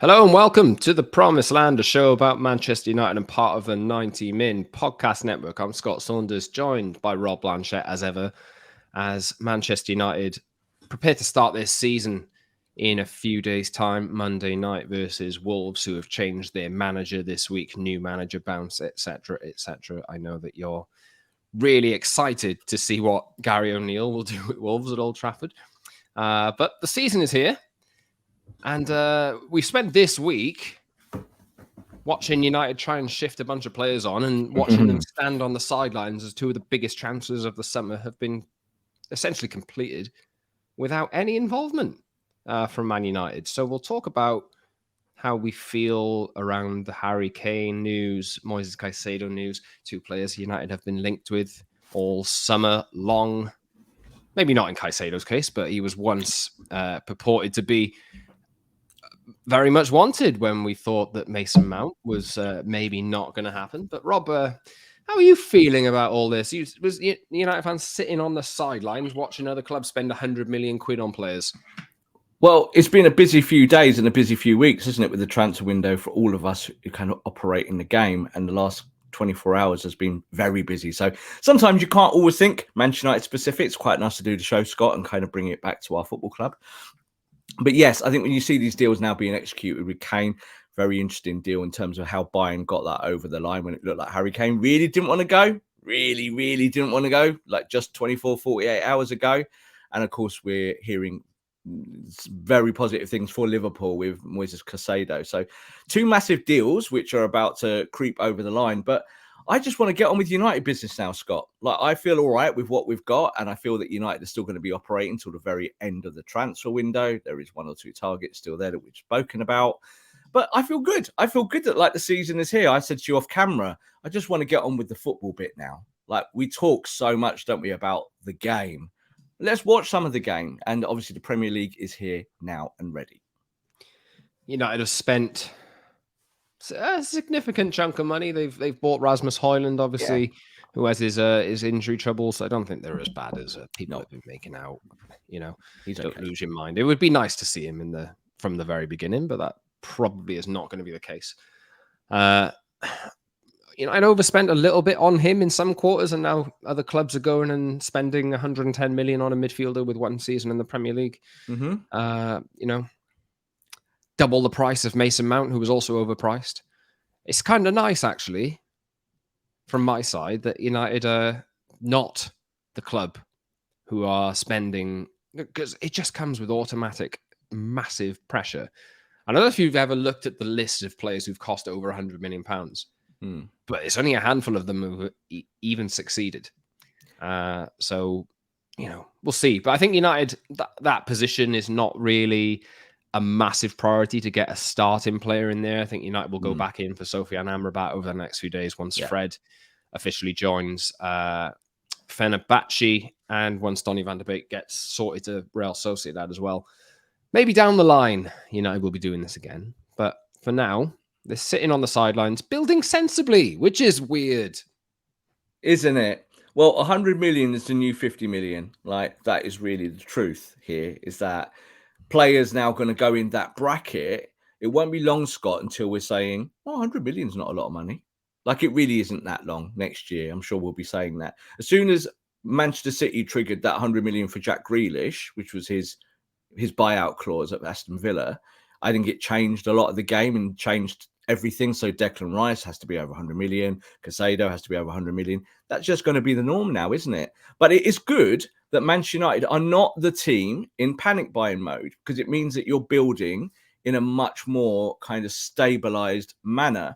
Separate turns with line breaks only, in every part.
Hello and welcome to the Promised Land, a show about Manchester United and part of the 90 Min podcast network. I'm Scott Saunders, joined by Rob Blanchette as ever, as Manchester United prepare to start this season in a few days' time, Monday night versus Wolves, who have changed their manager this week, new manager bounce, etc., etc. I know that you're really excited to see what Gary O'Neill will do with Wolves at Old Trafford. But the season is here. And we spent this week watching United try and shift a bunch of players on and watching them stand on the sidelines as two of the biggest transfers of the summer have been essentially completed without any involvement from Man United. So we'll talk about how we feel around the Harry Kane news, Moises Caicedo news, two players United have been linked with all summer long. Maybe not in Caicedo's case, but he was once purported to be very much wanted when we thought that Mason Mount was maybe not going to happen. But Rob, how are you feeling about all this? Was United fans sitting on the sidelines watching other clubs spend 100 million quid on players?
Well, it's been a busy few days and a busy few weeks, isn't it, with the transfer window for all of us who kind of operate in the game. And the last 24 hours has been very busy. So sometimes you can't always think Manchester United specific. It's quite nice to do the show, Scott, and kind of bring it back to our football club. But yes, I think when you see these deals now being executed with Kane, very interesting deal in terms of how Bayern got that over the line when it looked like Harry Kane really didn't want to go, really didn't want to go, like just 24, 48 hours ago. And of course, we're hearing very positive things for Liverpool with Moises Caicedo. So two massive deals which are about to creep over the line. But I just want to get on with United business now, Scott. Like, I feel all right with what we've got, and I feel that United is still going to be operating till the very end of the transfer window. There is one or two targets still there that we've spoken about. But I feel good. I feel good that, like, the season is here. I said to you off camera, I just want to get on with the football bit now. Like, we talk so much, don't we, about the game. Let's watch some of the game. And obviously the Premier League is here now and ready.
United have spent a significant chunk of money. They've bought Rasmus Højlund, obviously, who has his injury troubles. I don't think they're as bad as people have been making out. You know, don't lose your mind. It would be nice to see him from the very beginning, but that probably is not going to be the case. I'd overspent a little bit on him in some quarters, and now other clubs are going and spending 110 million on a midfielder with one season in the Premier League. Double the price of Mason Mount, who was also overpriced. It's kind of nice, actually, from my side, that United are not the club who are spending, because it just comes with automatic massive pressure. I don't know if you've ever looked at the list of players who've cost over £100 million, but it's only a handful of them who even succeeded. So, we'll see. But I think United, that position is not really a massive priority to get a starting player in there. I think United will go back in for Sofiane Amrabat over the next few days once Fred officially joins Fenerbahce and once Donny van de Beek gets sorted to Real Sociedad as well. Maybe down the line, United will be doing this again. But for now, they're sitting on the sidelines, building sensibly, which is weird.
Isn't it? Well, 100 million is the new 50 million. Like, that is really the truth here, is that players now going to go in that bracket. It won't be long, Scott, until we're saying, 100 million is not a lot of money. Like, it really isn't that long next year. I'm sure we'll be saying that. As soon as Manchester City triggered that 100 million for Jack Grealish, which was his buyout clause at Aston Villa, I think it changed a lot of the game and changed everything. So Declan Rice has to be over 100 million. Caicedo has to be over 100 million. That's just going to be the norm now, isn't it? But it is good that Manchester United are not the team in panic buying mode, because it means that you're building in a much more kind of stabilized manner.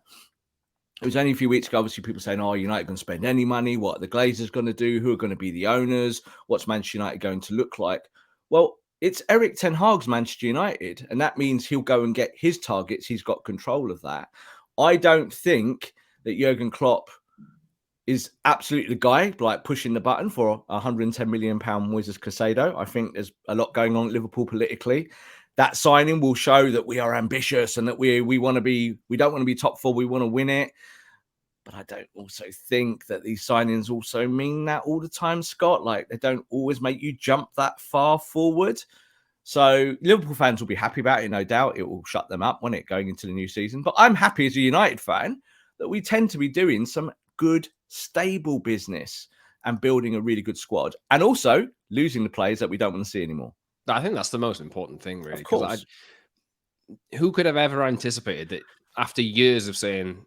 It was only a few weeks ago, obviously, people saying, United going to spend any money? What are the Glazers going to do? Who are going to be the owners? What's Manchester United going to look like? Well, it's Erik ten Hag's Manchester United, and that means he'll go and get his targets. He's got control of that. I don't think that Jurgen Klopp is absolutely the guy, like, pushing the button for £110 million Moises Caicedo. I think there's a lot going on at Liverpool politically. That signing will show that we are ambitious and that we don't want to be top four. We want to win it. But I don't also think that these signings also mean that all the time, Scott. Like, they don't always make you jump that far forward. So Liverpool fans will be happy about it, no doubt. It will shut them up, won't it, going into the new season? But I'm happy as a United fan that we tend to be doing some good, stable business and building a really good squad, and also losing the players that we don't want to see anymore.
I think that's the most important thing, really,
Of course.
who could have ever anticipated that after years of saying,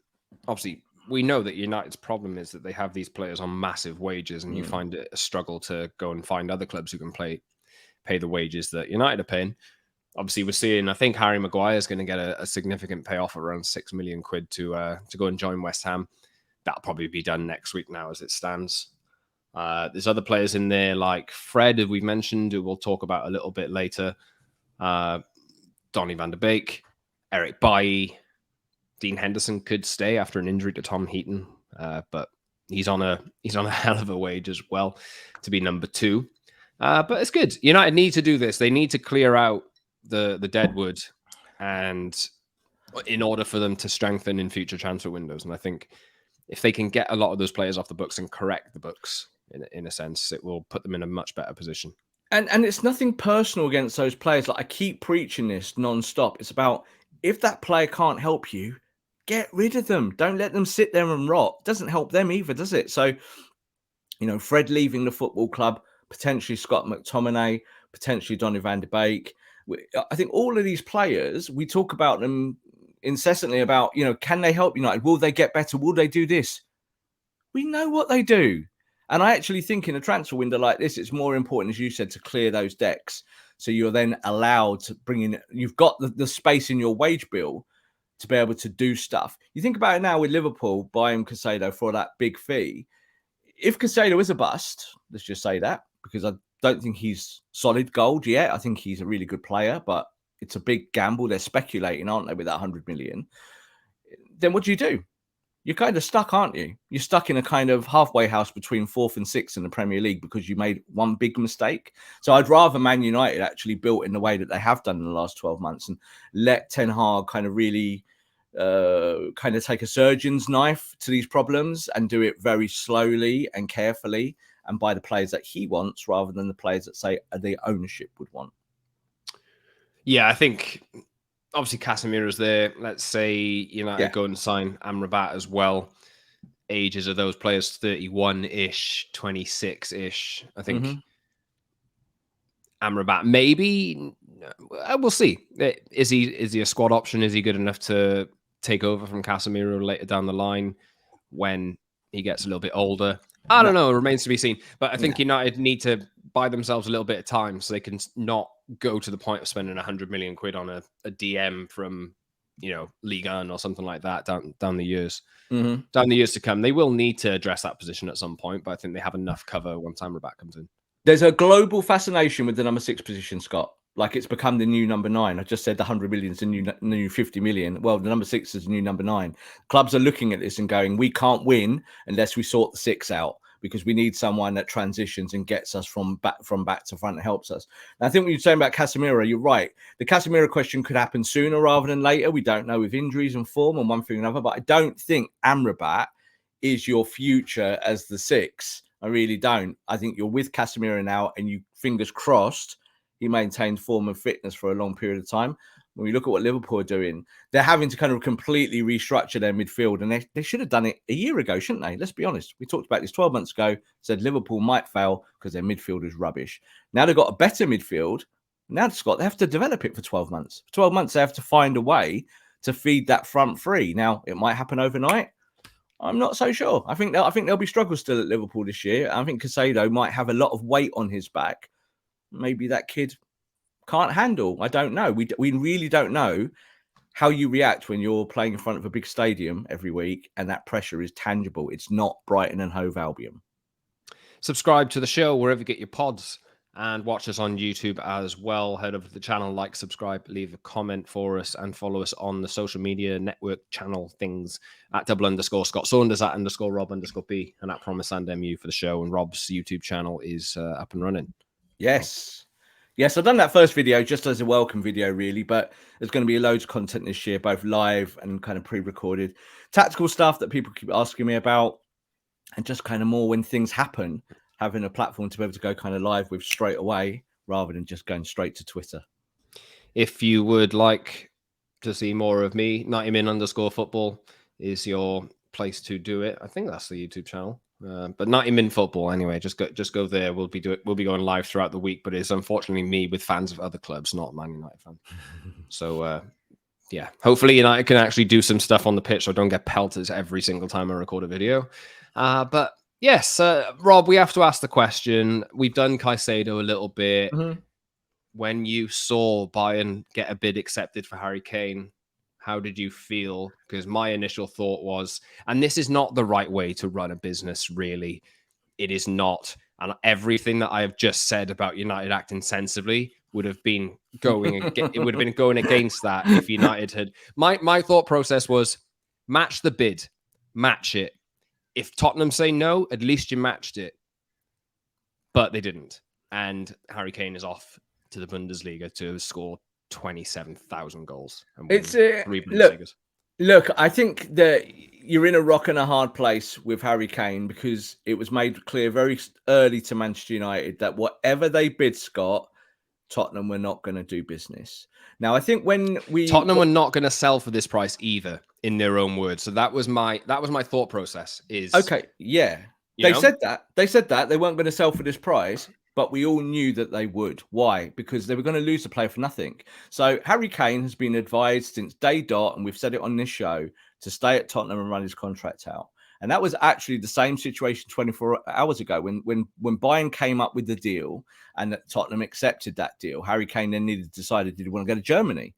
obviously, we know that United's problem is that they have these players on massive wages, and you find it a struggle to go and find other clubs who can pay the wages that United are paying. Obviously, we're seeing, I think Harry Maguire is going to get a significant payoff, around £6 million to go and join West Ham. That'll probably be done next week now as it stands. There's other players in there like Fred, who we've mentioned, who we'll talk about a little bit later. Donny van der Beek, Eric Bailly, Dean Henderson could stay after an injury to Tom Heaton, but he's on a hell of a wage as well to be number 2. But it's good. United need to do this. They need to clear out the deadwood, and in order for them to strengthen in future transfer windows. And I think if they can get a lot of those players off the books and correct the books in a sense, it will put them in a much better position.
And it's nothing personal against those players. Like, I keep preaching this non-stop. It's about, if that player can't help you, get rid of them. Don't let them sit there and rot. It doesn't help them either, does it? So, Fred leaving the football club, potentially Scott McTominay, potentially Donny van der Beek. I think all of these players, we talk about them incessantly about, can they help United? Will they get better? Will they do this? We know what they do. And I actually think in a transfer window like this, it's more important, as you said, to clear those decks. So you're then allowed to bring in, you've got the space in your wage bill to be able to do stuff. You think about it now with Liverpool buying Caicedo for that big fee. If Caicedo is a bust, let's just say that, because I don't think he's solid gold yet. I think he's a really good player, but it's a big gamble. They're speculating, aren't they, with that 100 million? Then what do? You're kind of stuck, aren't you? You're stuck in a kind of halfway house between 4th and 6th in the Premier League because you made one big mistake. So I'd rather Man United actually built in the way that they have done in the last 12 months and let Ten Hag kind of really kind of take a surgeon's knife to these problems and do it very slowly and carefully and buy the players that he wants rather than the players that say the ownership would want.
Yeah, I think obviously Casemiro's there. Let's say United go and sign Amrabat as well. Ages of those players, 31-ish, 26-ish. I think Amrabat, maybe. We'll see. Is he a squad option? Is he good enough to take over from Casemiro later down the line when he gets a little bit older? I don't know. It remains to be seen. But I think United need to buy themselves a little bit of time so they can not go to the point of spending 100 million quid on a DM from, Ligue 1 or something like that down the years. Down the years to come. They will need to address that position at some point, but I think they have enough cover once Amrabat comes in.
There's a global fascination with the number 6 position, Scott. Like, it's become the new number 9. I just said the 100 million is the new 50 million. Well, the number 6 is the new number 9. Clubs are looking at this and going, we can't win unless we sort the 6 out, because we need someone that transitions and gets us from back to front and helps us. And I think when you're saying about Casemiro, you're right. The Casemiro question could happen sooner rather than later. We don't know with injuries and form and one thing or another, but I don't think Amrabat is your future as the 6. I really don't. I think you're with Casemiro now, and you, fingers crossed, he maintains form and fitness for a long period of time. When we look at what Liverpool are doing, they're having to kind of completely restructure their midfield, and they should have done it a year ago, shouldn't they? Let's be honest. We talked about this 12 months ago, said Liverpool might fail because their midfield is rubbish. Now they've got a better midfield. Now, Scott, they have to develop it for 12 months. For 12 months, they have to find a way to feed that front three. Now, it might happen overnight. I'm not so sure. I think there'll be struggles still at Liverpool this year. I think Caicedo might have a lot of weight on his back. Maybe that kid can't handle. I don't know. We really don't know how you react when you're playing in front of a big stadium every week and that pressure is tangible. It's not Brighton and Hove Albion.
Subscribe to the show wherever you get your pods and watch us on YouTube as well. Head over to the channel, like, subscribe, leave a comment for us, and follow us on the social media network channel things at @_ Scott Saunders, @ _Rob _B, and at @PromiseLandMU for the show. And Rob's YouTube channel is up and running.
Yes, I've done that first video just as a welcome video, really, but there's going to be loads of content this year, both live and kind of pre-recorded. Tactical stuff that people keep asking me about, and just kind of more when things happen, having a platform to be able to go kind of live with straight away rather than just going straight to Twitter.
If you would like to see more of me, 90min_football is your place to do it. I think that's the YouTube channel. But 90min football anyway. Just go there. We'll be going live throughout the week, but it's unfortunately me with fans of other clubs, not Man United fan. So yeah, hopefully United can actually do some stuff on the pitch so I don't get pelters every single time I record a video. But yes, Rob, we have to ask the question. We've done Caicedo a little bit.
Mm-hmm.
When you saw Bayern get a bid accepted for Harry Kane, how did you feel? Because my initial thought was, and this is not the right way to run a business, really. It is not. And everything that I have just said about United acting sensibly would have been going against that if United had. My thought process was match the bid, match it. If Tottenham say no, at least you matched it. But they didn't. And Harry Kane is off to the Bundesliga to score 27,000 goals. And
It's
3 Bundesligas.
Look, I think that you're in a rock and a hard place with Harry Kane because it was made clear very early to Manchester United that whatever they bid, Scott, Tottenham were not going to do business. Now, I think when
Tottenham were not going to sell for this price either, in their own words. So that was my thought process. Is
okay, yeah. They said that they weren't going to sell for this price, but we all knew that they would. Why? Because they were going to lose the player for nothing. So Harry Kane has been advised since day dot, and we've said it on this show, to stay at Tottenham and run his contract out. And that was actually the same situation 24 hours ago when Bayern came up with the deal and that Tottenham accepted that deal. Harry Kane then decided, did he want to go to Germany?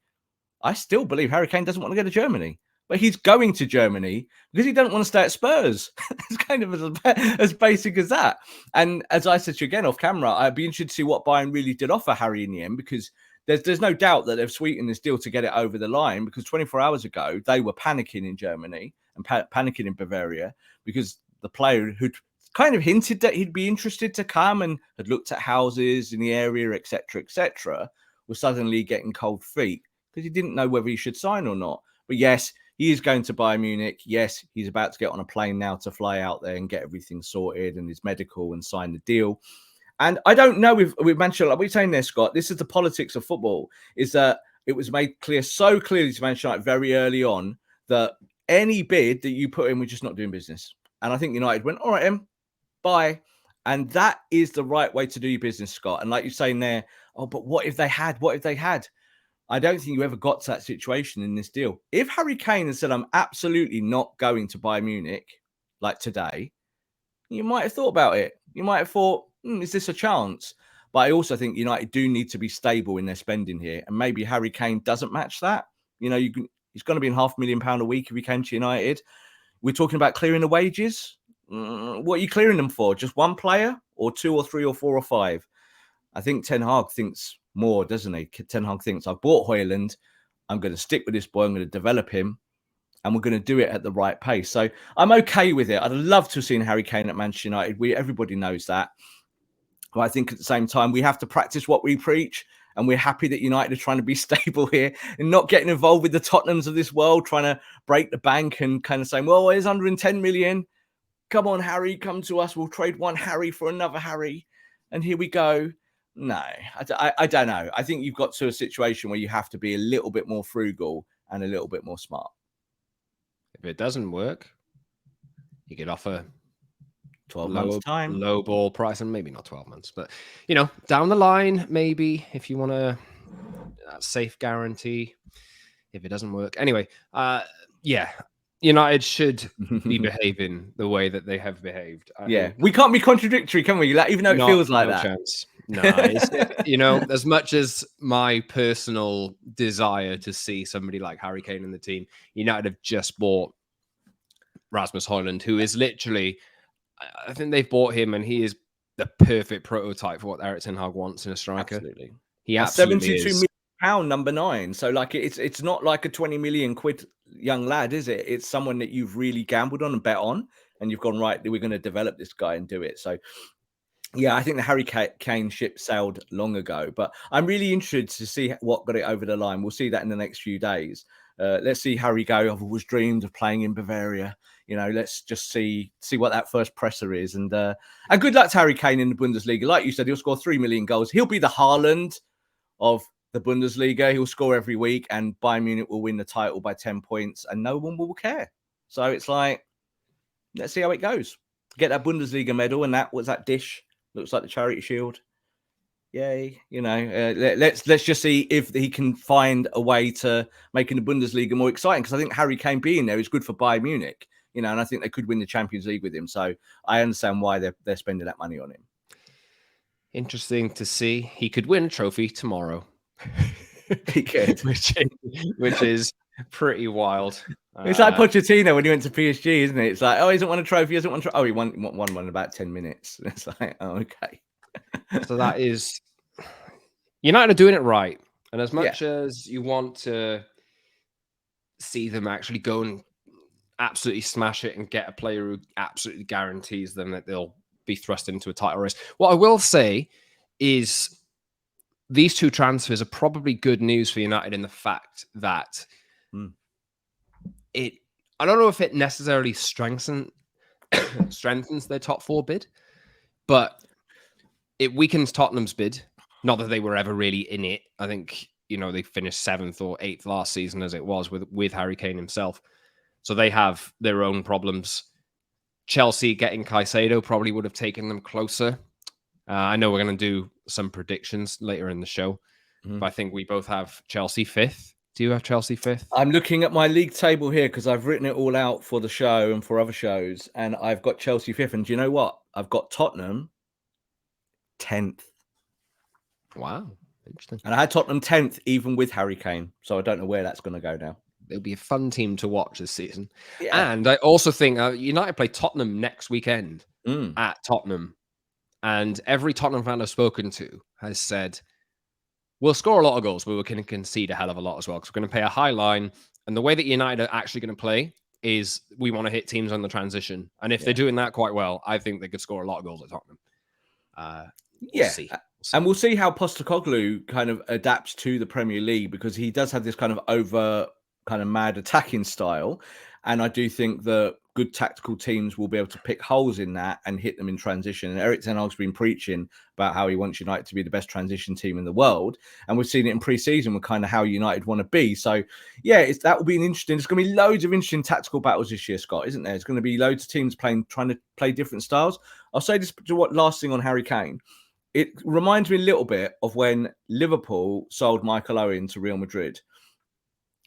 I still believe Harry Kane doesn't want to go to Germany. But he's going to Germany because he doesn't want to stay at Spurs. It's kind of as basic as that. And as I said to you again off camera, I'd be interested to see what Bayern really did offer Harry in the end, because there's no doubt that they've sweetened this deal to get it over the line, because 24 hours ago, they were panicking in Germany and panicking in Bavaria because the player who'd kind of hinted that he'd be interested to come and had looked at houses in the area, etc., was suddenly getting cold feet because he didn't know whether he should sign or not. But yes, he is going to Bayern Munich. Yes, he's about to get on a plane now to fly out there and get everything sorted and his medical and sign the deal. And I don't know with Manchester, like we're saying there, Scott, this is the politics of football, is that it was made clear so clearly to Manchester United very early on that any bid that you put in, we're just not doing business. And I think United went, all right, Em, bye. And that is the right way to do your business, Scott. And like you're saying there, oh, but what if they had? What if they had? I don't think you ever got to that situation in this deal. If Harry Kane had said, I'm absolutely not going to Bayern Munich, like today, you might have thought about it. You might have thought, is this a chance? But I also think United do need to be stable in their spending here. And maybe Harry Kane doesn't match that. You know, he's going to be in £500,000 a week if he came to United. We're talking about clearing the wages. What are you clearing them for? Just one player or 2 or 3 or 4 or 5? I think Ten Hag thinks more, doesn't he? Ten Hag thinks, I've bought Højlund. I'm going to stick with this boy. I'm going to develop him. And we're going to do it at the right pace. So I'm okay with it. I'd love to have seen Harry Kane at Manchester United. Everybody knows that. But I think at the same time, we have to practice what we preach. And we're happy that United are trying to be stable here and not getting involved with the Tottenhams of this world, trying to break the bank and kind of saying, well, it's 110 million. Come on, Harry, come to us. We'll trade one Harry for another Harry. And here we go. No, I don't know. I think you've got to a situation where you have to be a little bit more frugal and a little bit more smart.
If it doesn't work, you could offer
12 months time,
low ball price, and maybe not 12 months, but down the line, maybe if you want a safe guarantee. If it doesn't work, anyway, yeah. United should be behaving the way that they have behaved. I think.
We can't be contradictory, can we? Like, even though it feels like that.
Chance. No, as much as my personal desire to see somebody like Harry Kane in the team, United have just bought Rasmus Højlund, who is literally, I think they've bought him, and he is the perfect prototype for what Erik ten Hag wants in a striker.
Absolutely.
He absolutely
£72 million number 9. So like it's not like a 20 million quid young lad, is it? It's someone that you've really gambled on and bet on, and you've gone, right, we're going to develop this guy and do it. So yeah, I think the Harry Kane ship sailed long ago, but I'm really interested to see what got it over the line. We'll see that in the next few days. Let's see Harry go. I've always dreamed of playing in Bavaria. Let's just see what that first presser is. And good luck to Harry Kane in the Bundesliga. Like you said, he'll score 3 million goals. He'll be the Haaland of the Bundesliga. He'll score every week, and Bayern Munich will win the title by 10 points, and no one will care. So it's like, let's see how it goes. Get that Bundesliga medal, and that dish. Looks like the Charity Shield. Yay. Let's just see if he can find a way to making the Bundesliga more exciting, because I think Harry Kane being there is good for Bayern Munich, and I think they could win the Champions League with him. So I understand why they're spending that money on him.
Interesting to see. He could win a trophy tomorrow.
He could.
which is pretty wild.
It's like Pochettino when he went to PSG, isn't it? It's like, oh, he hasn't won a trophy, Oh, he won one in about 10 minutes. It's like, oh, okay.
So that is, United are doing it right. And as much as you want to see them actually go and absolutely smash it and get a player who absolutely guarantees them that they'll be thrust into a title race, what I will say is these two transfers are probably good news for United in the fact that I don't know if it necessarily strengthens their top four bid, but it weakens Tottenham's bid. Not that they were ever really in it. I think, they finished 7th or 8th last season as it was with Harry Kane himself. So they have their own problems. Chelsea getting Caicedo probably would have taken them closer. I know we're going to do some predictions later in the show, but I think we both have Chelsea 5th. Do you have Chelsea 5th?
I'm looking at my league table here because I've written it all out for the show and for other shows, and I've got Chelsea 5th. And do you know what? I've got Tottenham 10th.
Wow, interesting.
And I had Tottenham 10th even with Harry Kane, so I don't know where that's going to go now.
It'll be a fun team to watch this season. Yeah. And I also think United play Tottenham next weekend at Tottenham. And every Tottenham fan I've spoken to has said, we'll score a lot of goals, but we're going to concede a hell of a lot as well, because we're going to play a high line. And the way that United are actually going to play is we want to hit teams on the transition. And if they're doing that quite well, I think they could score a lot of goals at Tottenham. We'll see.
And we'll see how Postecoglou kind of adapts to the Premier League, because he does have this kind of mad attacking style. And I do think that good tactical teams will be able to pick holes in that and hit them in transition. And Erik ten Hag's been preaching about how he wants United to be the best transition team in the world. And we've seen it in pre-season with kind of how United want to be. So, that will be an interesting. There's going to be loads of interesting tactical battles this year, Scott, isn't there? There's going to be loads of teams trying to play different styles. I'll say this last thing on Harry Kane. It reminds me a little bit of when Liverpool sold Michael Owen to Real Madrid.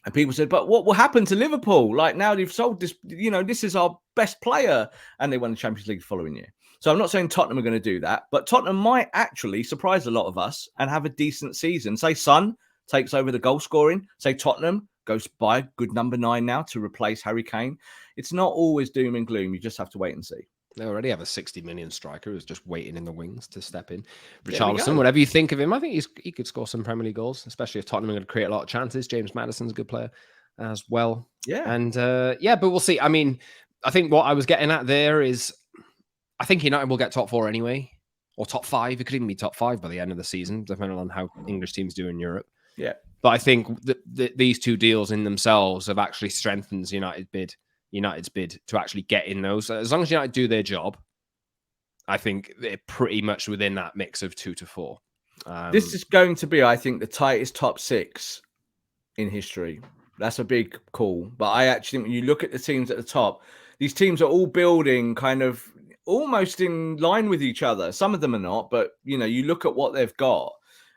And people said, but what will happen to Liverpool? Like, now they've sold this, this is our best player. And they won the Champions League the following year. So I'm not saying Tottenham are going to do that, but Tottenham might actually surprise a lot of us and have a decent season. Say Son takes over the goal scoring. Say Tottenham goes by a good number 9 now to replace Harry Kane. It's not always doom and gloom. You just have to wait and see.
They already have a 60 million striker who's just waiting in the wings to step in. Richarlison, whatever you think of him, I think he could score some Premier League goals, especially if Tottenham are going to create a lot of chances. James Maddison's a good player as well.
Yeah.
And but we'll see. I mean, I think what I was getting at there is I think United will get top 4 anyway, or top 5. It could even be top 5 by the end of the season, depending on how English teams do in Europe.
Yeah.
But I think these two deals in themselves have actually strengthened United's bid to actually get in those. As long as United do their job, I think they're pretty much within that mix of 2 to 4.
This is going to be, I think, the tightest top 6 in history. That's a big call. But I actually think when you look at the teams at the top, these teams are all building kind of almost in line with each other. Some of them are not, but, you look at what they've got.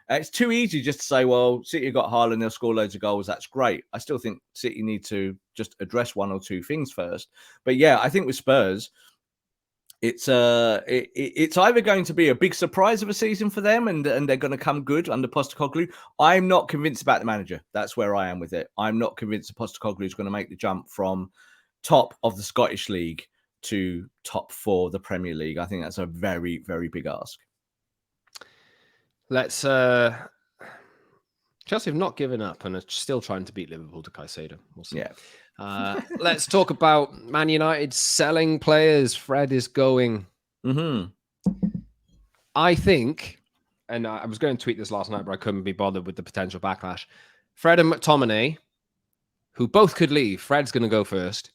It's too easy just to say, well, City got Haaland, they'll score loads of goals. That's great. I still think City need to just address 1 or 2 things first. But I think with Spurs, it's either going to be a big surprise of a season for them and they're going to come good under Postecoglou. I'm not convinced about the manager. That's where I am with it. I'm not convinced that Postecoglou is going to make the jump from top of the Scottish League to top 4 the Premier League. I think that's a very, very big ask.
Let's Chelsea have not given up and are still trying to beat Liverpool to Caicedo. We'll see.
Yeah.
Let's talk about Man United selling players. Fred is going. I think, and I was going to tweet this last night, but I couldn't be bothered with the potential backlash. Fred and McTominay, who both could leave, Fred's going to go first,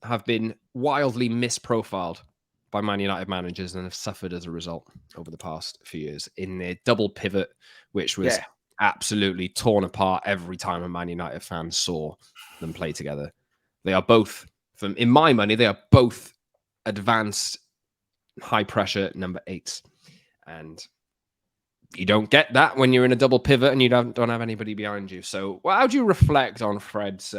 have been wildly misprofiled by Man United managers and have suffered as a result over the past few years in their double pivot, which was absolutely torn apart every time a Man United fan saw them play together. They are both, in my money, they are both advanced high pressure number 8s. And you don't get that when you're in a double pivot and you don't have anybody behind you. So how do you reflect on Fred's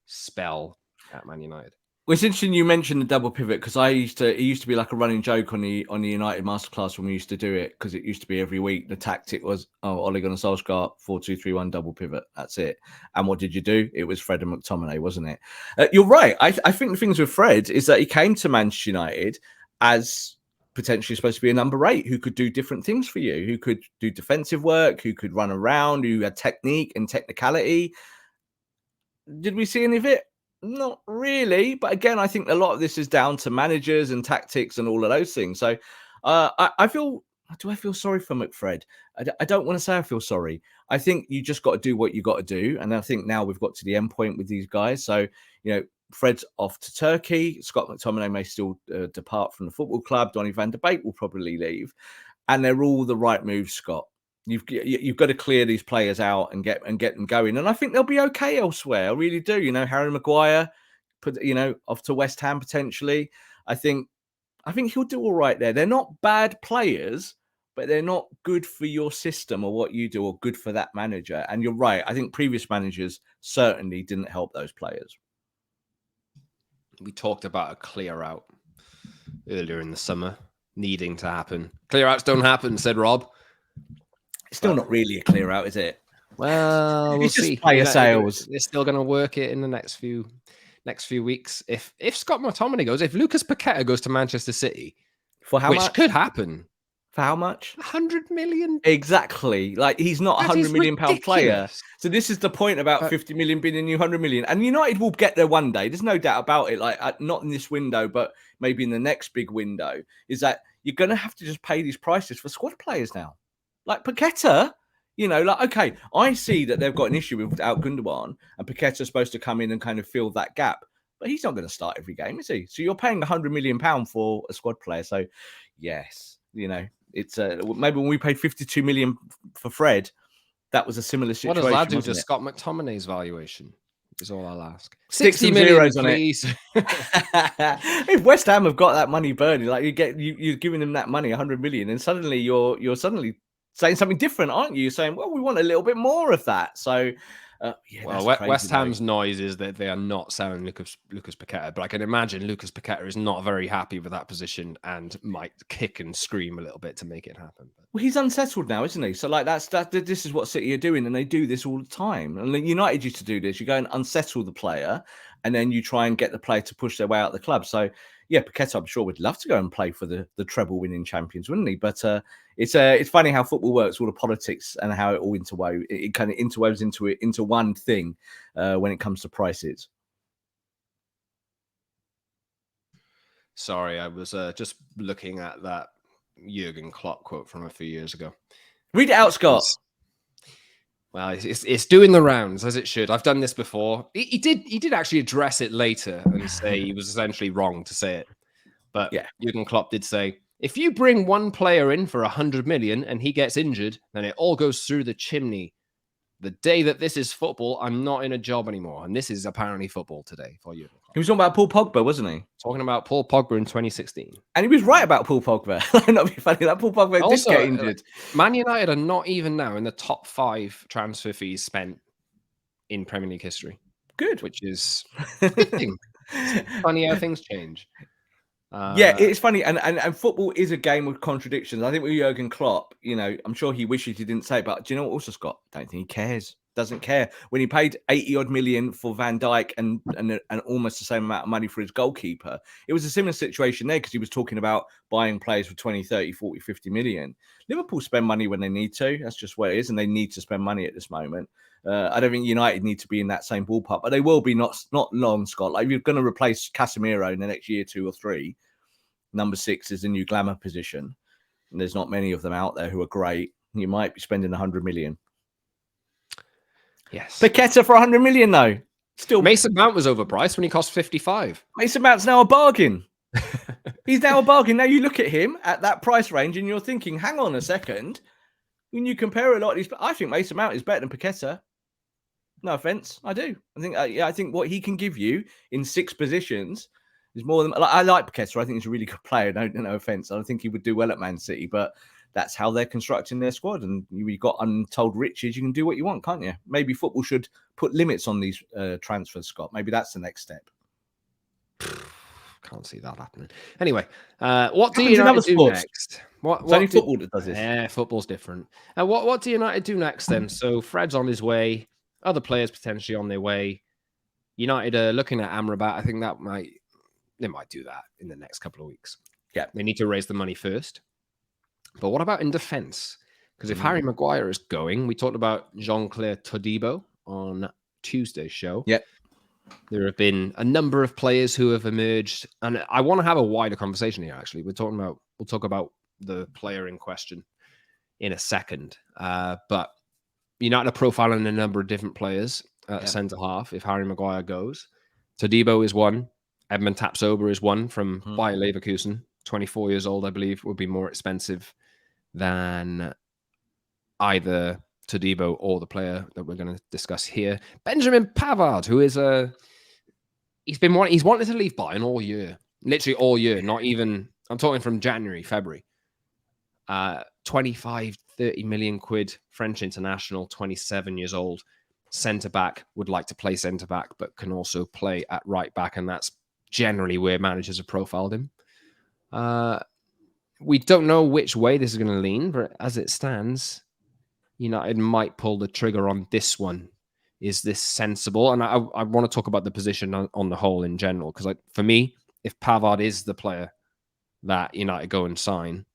spell at Man United?
Well, it's interesting you mentioned the double pivot because it used to be like a running joke on the United Masterclass when we used to do it, because it used to be every week. The tactic was, Ole Gunnar Solskjaer, 4-2-3-1 double pivot. That's it. And what did you do? It was Fred and McTominay, wasn't it? You're right. I think the things with Fred is that he came to Manchester United as potentially supposed to be a number 8 who could do different things for you, who could do defensive work, who could run around, who had technique and technicality. Did we see any of it? Not really. But again, I think a lot of this is down to managers and tactics and all of those things. So I feel, do I feel sorry for McFred? I don't want to say I feel sorry. I think you just got to do what you got to do. And I think now we've got to the end point with these guys. So, Fred's off to Turkey. Scott McTominay may still depart from the football club. Donny van de Beek will probably leave. And they're all the right moves, Scott. You've got to clear these players out and get them going. And I think they'll be okay elsewhere. I really do. Harry Maguire, off to West Ham potentially. I think he'll do all right there. They're not bad players, but they're not good for your system or what you do or good for that manager. And you're right. I think previous managers certainly didn't help those players.
We talked about a clear out earlier in the summer needing to happen. Clear outs don't happen, said Rob.
It's still not really a clear out, is it?
Well, we'll see.
Player sales.
They're still going to work it in the next few weeks. If Scott McTominay goes, if Lucas Paqueta goes to Manchester City,
for how much?
Which could happen.
For how much?
100 million.
Exactly. Like, he's not a £100 million player. So this is the point about 50 million being a new 100 million. And United will get there one day. There's no doubt about it. Like, not in this window, but maybe in the next big window. Is that you're going to have to just pay these prices for squad players now. Like Paqueta, okay, I see that they've got an issue without Gundogan, and Paqueta's supposed to come in and kind of fill that gap. But he's not going to start every game, is he? So you're paying £100 million for a squad player. So, yes, it's maybe when we paid 52 million for Fred, that was a similar situation.
What does that do to Scott McTominay's valuation? Is all I'll ask.
60 million, please. If West Ham have got that money burning, like you're giving them that money, 100 million, and suddenly you're suddenly saying something different, aren't you? You're saying, well, we want a little bit more of that. So,
West Ham's noise is that they are not selling Lucas Paqueta, but I can imagine Lucas Paqueta is not very happy with that position and might kick and scream a little bit to make it happen.
Well, he's unsettled now, isn't he? So, like, this is what City are doing, and they do this all the time. And United used to do this. You go and unsettle the player, and then you try and get the player to push their way out of the club. So, yeah, Paqueta, I'm sure, would love to go and play for the treble-winning champions, wouldn't he? But it's funny how football works, all the politics and how it all interwove. It kind of interwoves into one thing when it comes to prices.
Sorry, I was just looking at that Jurgen Klopp quote from a few years ago.
Read it out, Scott.
Well, it's doing the rounds, as it should. I've done this before. He did actually address it later and say he was essentially wrong to say it. But yeah, Jurgen Klopp did say, if you bring one player in for 100 million and he gets injured, then it all goes through the chimney. The day that this is football, I'm not in a job anymore. And this is apparently football today for you.
He was talking about Paul Pogba, wasn't he?
Talking about Paul Pogba in 2016.
And he was right about Paul Pogba. Not be funny, that Paul Pogba also, did get injured.
Man United are not even now in the top 5 transfer fees spent in Premier League history.
Good.
Which is fitting. It's funny how things change.
Yeah, it's funny. And football is a game of contradictions. I think with Jurgen Klopp, I'm sure he wishes he didn't say it, but do you know what also, Scott? I don't think he cares. Doesn't care. When he paid 80-odd million for Van Dijk and almost the same amount of money for his goalkeeper, it was a similar situation there because he was talking about buying players for 20, 30, 40, 50 million. Liverpool spend money when they need to. That's just what it is, and they need to spend money at this moment. I don't think United need to be in that same ballpark, but they will be not long, Scott. Like, if you're going to replace Casemiro in the next year, 2 or 3, number 6 is the new glamour position. And there's not many of them out there who are great. You might be spending 100 million.
Yes.
Paqueta for 100 million, though. Still,
Mason Mount was overpriced when he cost 55.
Mason Mount's now a bargain. He's now a bargain. Now you look at him at that price range and you're thinking, hang on a second. When you compare a lot of these, I think Mason Mount is better than Paqueta. No offense, I do. I think what he can give you in 6 positions is more than. I like Paqueta. I think he's a really good player. No offense. I don't think he would do well at Man City, but that's how they're constructing their squad. And you've got untold riches. You can do what you want, can't you? Maybe football should put limits on these transfers, Scott. Maybe that's the next step.
Can't see that happening. Anyway, what do United do next?
It's only football that does this.
Yeah, football's different. What do United do next then? So Fred's on his way. Other players potentially on their way. United are looking at Amrabat. I think they might do that in the next couple of weeks.
Yeah,
they need to raise the money first. But what about in defence? Because if Harry Maguire is going, we talked about Jean-Claire Todibo on Tuesday's show.
Yeah.
There have been a number of players who have emerged, and I want to have a wider conversation here. Actually, we'll talk about the player in question in a second. But United are profiling a number of different players at centre half. If Harry Maguire goes, Todibo is one. Edmund Tapsoba is one from Bayer Leverkusen. 24 years old, I believe, would be more expensive than either Todibo or the player that we're going to discuss here. Benjamin Pavard, who is he's wanted to leave Bayern all year, literally all year. Not even, I'm talking from January, February. 25, 30 million quid, French international, 27 years old, centre back, would like to play centre back, but can also play at right back, and that's generally where managers have profiled him. We don't know which way this is going to lean, but as it stands, United might pull the trigger on this one. Is this sensible? And I want to talk about the position on the whole in general, because for me, if Pavard is the player that United go and sign,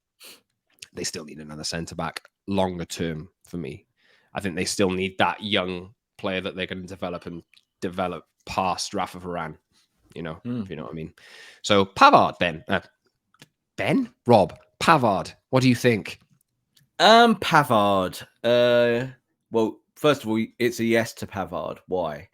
they still need another centre-back longer term for me. I think they still need that young player that they're going to develop past Rafa Varane, if you know what I mean. So Pavard, Rob, Pavard, what do you think?
Pavard. Well, first of all, it's a yes to Pavard. Why?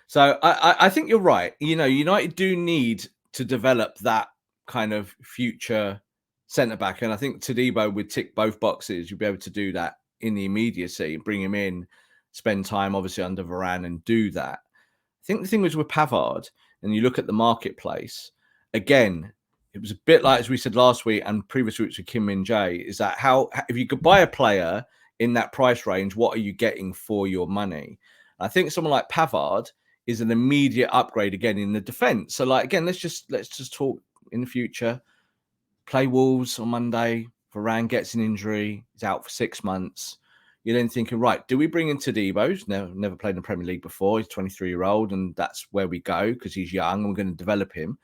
So I think you're right. United do need to develop that kind of future centre-back. And I think Todibo would tick both boxes. You'll be able to do that in the immediacy, bring him in, spend time, obviously, under Varane and do that. I think the thing was with Pavard, and you look at the marketplace, again, it was a bit like, as we said last week and previous weeks with Kim Min-jae, is that if you could buy a player in that price range, what are you getting for your money? I think someone like Pavard is an immediate upgrade again in the defence. So, again, let's just talk in the future. Play Wolves on Monday. Varane gets an injury. He's out for 6 months. You're then thinking, right, do we bring in Todibo? He's never played in the Premier League before. He's 23-year-old, and that's where we go because he's young and we're going to develop him.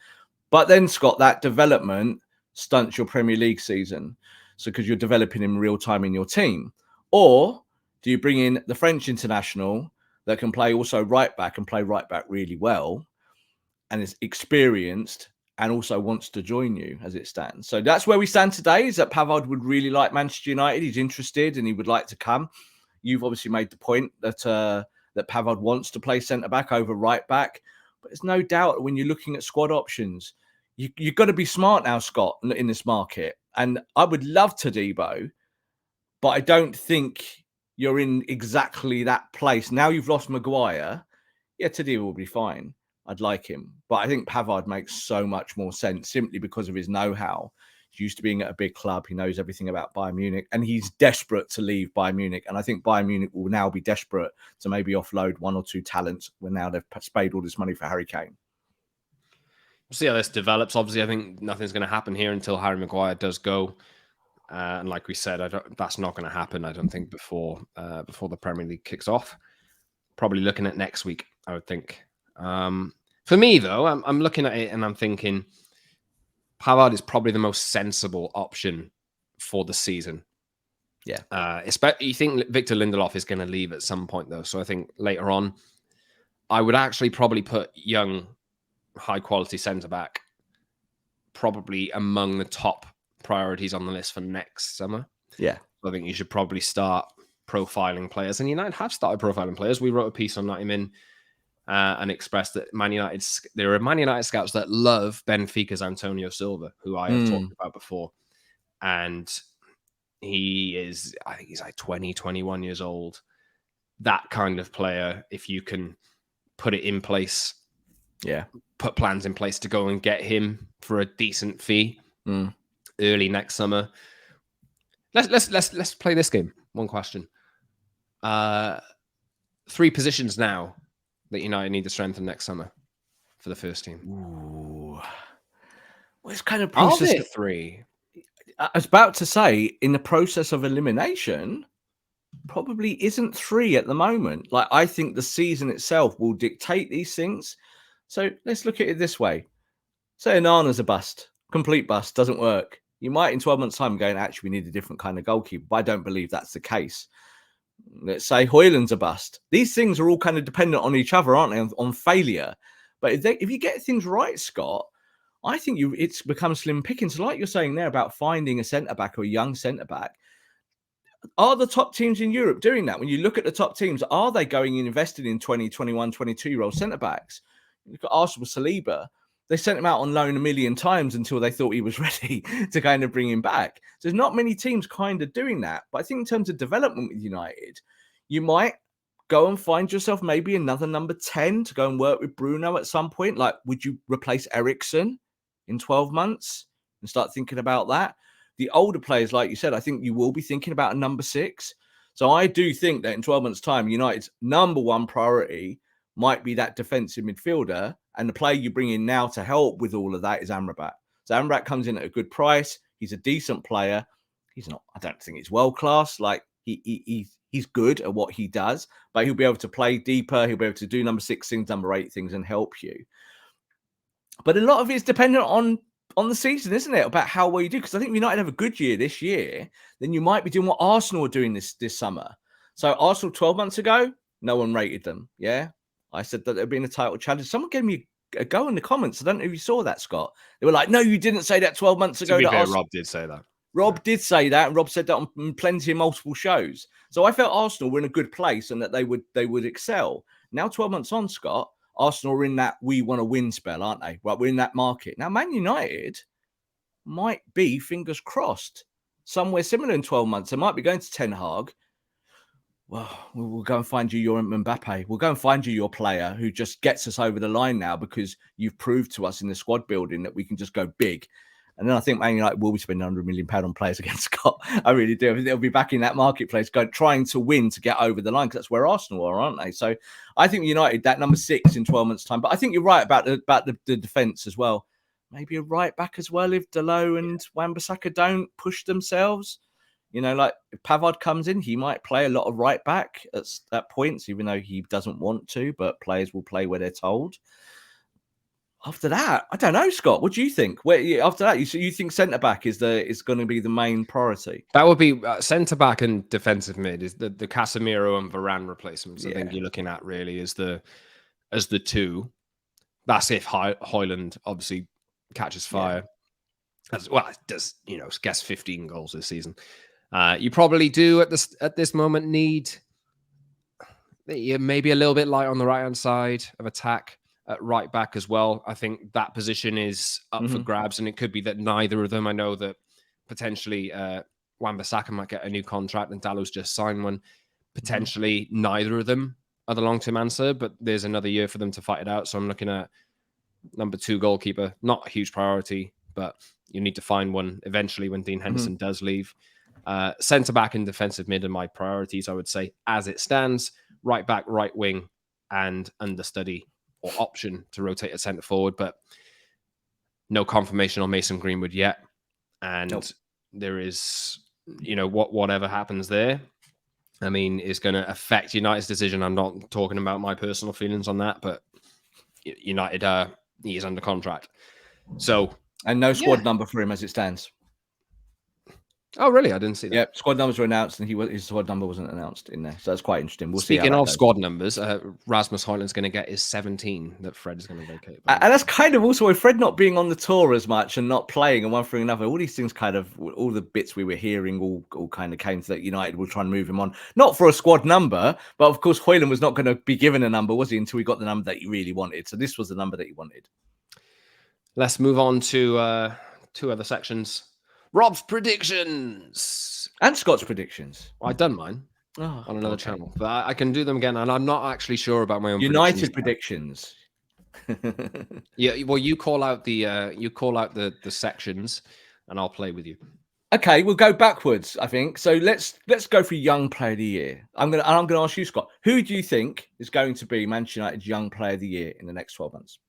But then, Scott, that development stunts your Premier League season. So because you're developing him real time in your team. Or do you bring in the French international that can play also right back and play right back really well and is experienced and also wants to join you as it stands? So that's where we stand today, is that Pavard would really like Manchester United. He's interested and he would like to come. You've obviously made the point that Pavard wants to play centre-back over right-back. But there's no doubt when you're looking at squad options, you've got to be smart now, Scott, in this market. And I would love Todibo, but I don't think you're in exactly that place. Now you've lost Maguire. Yeah, Todibo will be fine. I'd like him. But I think Pavard makes so much more sense simply because of his know-how. He's used to being at a big club. He knows everything about Bayern Munich, and he's desperate to leave Bayern Munich. And I think Bayern Munich will now be desperate to maybe offload 1 or 2 talents when now they've paid all this money for Harry Kane.
We'll see how this develops. Obviously, I think nothing's going to happen here until Harry Maguire does go. And like we said, that's not going to happen, I don't think, before the Premier League kicks off. Probably looking at next week, I would think. For me, though, I'm looking at it and I'm thinking Pavard is probably the most sensible option for the season.
Yeah.
You think Victor Lindelof is going to leave at some point, though. So I think later on, I would actually probably put young, high-quality centre-back probably among the top priorities on the list for next summer.
Yeah.
I think you should probably start profiling players, and United have started profiling players. We wrote a piece on 90 Min and expressed that there are Man United scouts that love Benfica's Antonio Silva, who I have talked about before. And I think he's like 20, 21 years old. That kind of player, if you can put it in place, put plans in place to go and get him for a decent fee early next summer. Let's play this game. One question. 3 positions now that United need to strengthen next summer for the first team.
Ooh. Well, it's kind of process.
Are there 3?
I was about to say, in the process of elimination, probably isn't 3 at the moment. Like, I think the season itself will dictate these things. So let's look at it this way. Say Onana's a bust, complete bust, doesn't work. You might in 12 months' time going, actually, we need a different kind of goalkeeper. But I don't believe that's the case. Let's say Højlund's a bust. These things are all kind of dependent on each other, aren't they, on failure? But if you get things right, Scott, I think it's become slim pickings. Like you're saying there about finding a centre-back or a young centre-back. Are the top teams in Europe doing that? When you look at the top teams, are they going and investing in 20, 21, 22-year-old centre-backs? Look at Arsenal, Saliba. They sent him out on loan 1 million times until they thought he was ready to kind of bring him back. So there's not many teams kind of doing that. But I think in terms of development with United, you might go and find yourself maybe another number 10 to go and work with Bruno at some point. Like, would you replace Eriksen in 12 months and start thinking about that? The older players, like you said, I think you will be thinking about a number 6. So I do think that in 12 months' time, United's number 1 priority might be that defensive midfielder. And the player you bring in now to help with all of that is Amrabat. So Amrabat comes in at a good price. He's a decent player. He's not, I don't think he's world class. Like he's good at what he does, but he'll be able to play deeper. He'll be able to do number 6 things, number 8 things and help you. But a lot of it is dependent on the season, isn't it? About how well you do. Because I think if United have a good year this year, then you might be doing what Arsenal are doing this summer. So Arsenal 12 months ago, no one rated them. Yeah. I said that they'd been a title challenge. Someone gave me a go in the comments. I don't know if you saw that, Scott. They were like, no, you didn't say that 12 months ago.
To be fair, Rob did say that.
Rob did say that, and Rob said that on plenty of multiple shows. So I felt Arsenal were in a good place and that they would excel. Now, 12 months on, Scott, Arsenal are in that we want to win spell, aren't they? Right, we're in that market. Now, Man United might be, fingers crossed, somewhere similar in 12 months. They might be going to Ten Hag. Well, we'll go and find you your Mbappe. We'll go and find you your player who just gets us over the line now because you've proved to us in the squad building that we can just go big. And then I think Man United will be spending £100 million on players against Scott. I really do. I think they'll be back in that marketplace, trying to win to get over the line because that's where Arsenal are, aren't they? So I think United, that number 6 in 12 months' time. But I think you're right about the defence as well. Maybe a right back as well if Dalot and Wan-Bissaka don't push themselves. You know, like if Pavard comes in, he might play a lot of right back at points, even though he doesn't want to, but players will play where they're told. After that, I don't know, Scott. What do you think? After that, you think centre back is going to be the main priority?
That would be centre back and defensive mid is the Casemiro and Varane replacements. I think you're looking at really as the 2. That's if Højlund obviously catches fire as well. It does gets 15 goals this season. You probably do at this moment need maybe a little bit light on the right hand side of attack. At right back as well. I think that position is up for grabs, and it could be that neither of them. I know that potentially Wan-Bissaka might get a new contract and Dalot's just signed one. Potentially neither of them are the long-term answer, but there's another year for them to fight it out. So I'm looking at number 2 goalkeeper. Not a huge priority, but you need to find one eventually when Dean Henderson does leave. Centre-back and defensive mid are my priorities, I would say, as it stands. Right back, right wing, and understudy or option to rotate a centre forward, but no confirmation on Mason Greenwood yet. And there is, whatever happens there, I mean, is going to affect United's decision. I'm not talking about my personal feelings on that, but United, he is under contract. So,
and no squad number for him as it stands.
Oh, really? I didn't see that.
Yeah, squad numbers were announced, and his squad number wasn't announced in there. So that's quite interesting. We'll see how
Speaking
that
of
goes.
squad numbers, Rasmus Højlund's going to get his 17 that Fred is going to vacate.
And that's kind of also with Fred not being on the tour as much and not playing and one thing another. All these things kind of, all the bits we were hearing all kind of came to that United will try and move him on. Not for a squad number, but of course Højlund was not going to be given a number, was he, until he got the number that he really wanted. So this was the number that he wanted.
Let's move on to two other sections. Rob's predictions.
And Scott's predictions.
I've done mine on another channel, but I can do them again, and I'm not actually sure about my own
United predictions.
Yeah, well, you call out the sections, and I'll play with you.
Okay, we'll go backwards, I think. So let's go for Young Player of the Year. I'm gonna ask you, Scott. Who do you think is going to be Manchester United's Young Player of the Year in the next 12 months?